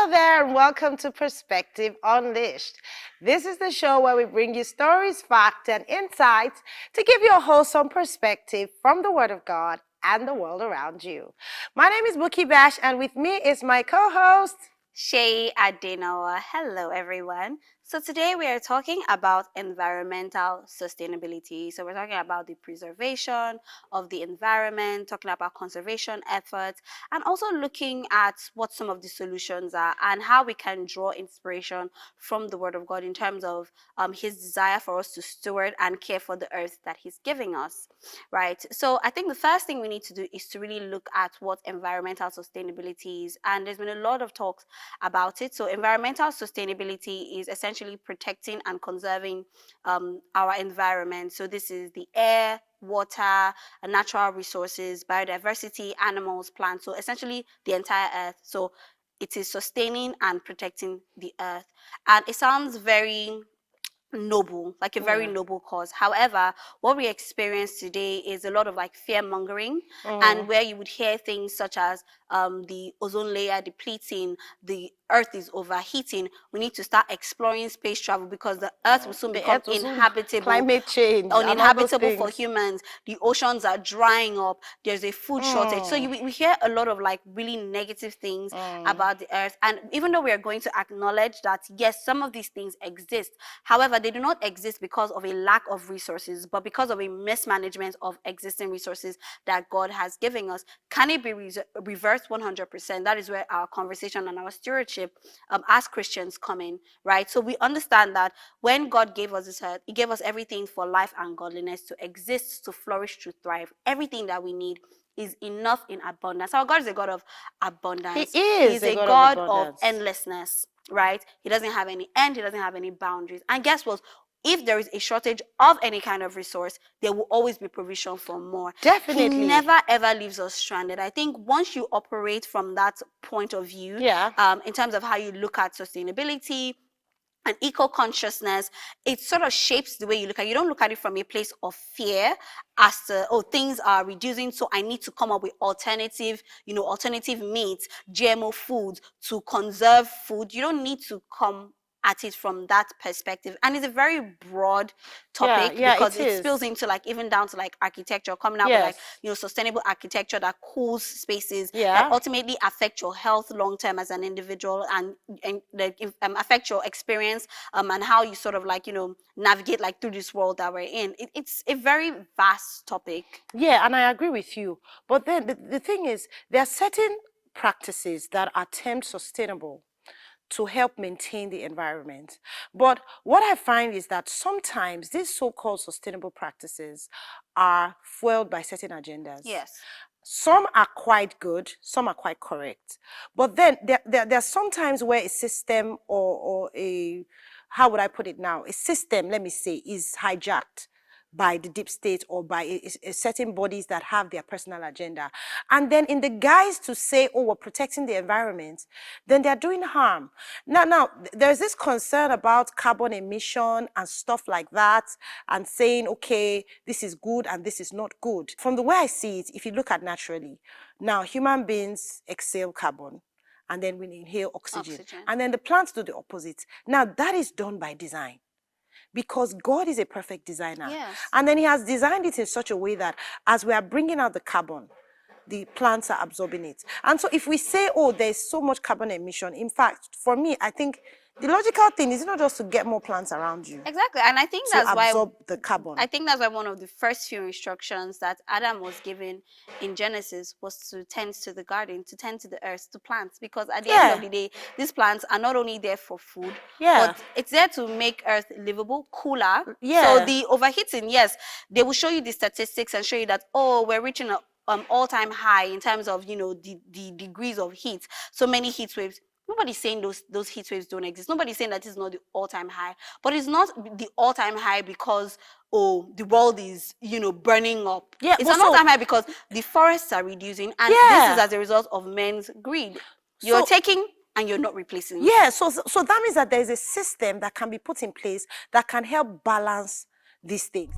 Hello there and welcome to Perspective Unleashed. This is the show where we bring you stories, facts, and insights to give you a wholesome perspective from the Word of God and the world around you. My name is Buki Bash and with me is my co-host, Shay Adenoa. Hello, everyone. So today we are talking about environmental sustainability. So we're talking about the preservation of the environment, talking about conservation efforts, and also looking at what some of the solutions are and how we can draw inspiration from the Word of God in terms of His desire for us to steward and care for the earth that He's giving us, right? So I think the first thing we need to do is to really look at what environmental sustainability is. And there's been a lot of talks about it. So environmental sustainability is essentially protecting and conserving our environment. So this is the air, water, natural resources, biodiversity, animals, plants. So essentially the entire earth. So it is sustaining and protecting the earth. And it sounds very noble, like a very noble cause. However, what we experience today is a lot of like fear mongering, and where you would hear things such as the ozone layer depleting, the earth is overheating. We need to start exploring space travel because the earth will soon become inhabitable. Climate change, uninhabitable for humans. The oceans are drying up. There's a food shortage. So we hear a lot of like really negative things about the earth. And even though we are going to acknowledge that yes, some of these things exist, however, they do not exist because of a lack of resources, but because of a mismanagement of existing resources that God has given us. Can it be reversed 100%? That is where our conversation and our stewardship as Christians come in, right? So we understand that when God gave us this earth, He gave us everything for life and godliness to exist, to flourish, to thrive. Everything that we need is enough in abundance. Our God is a God of abundance. He is He's a God of endlessness, right? He doesn't have any end. He doesn't have any boundaries. And guess what? If there is a shortage of any kind of resource, there will always be provision for more. Definitely. He never ever leaves us stranded. I think once you operate from that point of view, in terms of how you look at sustainability and eco-consciousness, it sort of shapes the way you look at it. You don't look at it from a place of fear as to, oh, things are reducing, so I need to come up with alternative meats, GMO foods to conserve food. You don't need to come at it from that perspective. And it's a very broad topic because it spills into like even down to like architecture, coming out with like sustainable architecture that cools spaces that ultimately affect your health long term as an individual and affect your experience and how you sort of like navigate like through this world that we're in. It's a very vast topic. Yeah, and I agree with you. But then the thing is, there are certain practices that are termed sustainable to help maintain the environment. But what I find is that sometimes these so-called sustainable practices are fueled by certain agendas. Yes. Some are quite good, some are quite correct. But then there are some times where a system or a, how would I put it now, a system, let me say, is hijacked by the deep state or by certain bodies that have their personal agenda. And then in the guise to say, oh, we're protecting the environment, then they're doing harm. Now, there's this concern about carbon emission and stuff like that, and saying, okay, this is good and this is not good. From the way I see it, if you look at naturally, now human beings exhale carbon, and then we inhale oxygen. And then the plants do the opposite. Now, that is done by design, because God is a perfect designer. Yes. And then He has designed it in such a way that as we are bringing out the carbon, the plants are absorbing it. And so if we say, oh, there's so much carbon emission, in fact, for me, I think the logical thing is not just to get more plants around you. Exactly. And I think that's why absorb the carbon. I think that's why one of the first few instructions that Adam was given in Genesis was to tend to the garden, to tend to the earth, to plants. Because at the end of the day, these plants are not only there for food, but it's there to make earth livable, cooler. So the overheating, yes, they will show you the statistics and show you that, oh, we're reaching an all-time high in terms of, the degrees of heat. So many heat waves. Nobody's saying those heat waves don't exist. Nobody's saying that it's not the all-time high. But it's not the all-time high because, oh, the world is, burning up. Yeah, it's an all-time high because the forests are reducing. And this is as a result of men's greed. You're taking and you're not replacing. Yeah, so that means that there's a system that can be put in place that can help balance these things.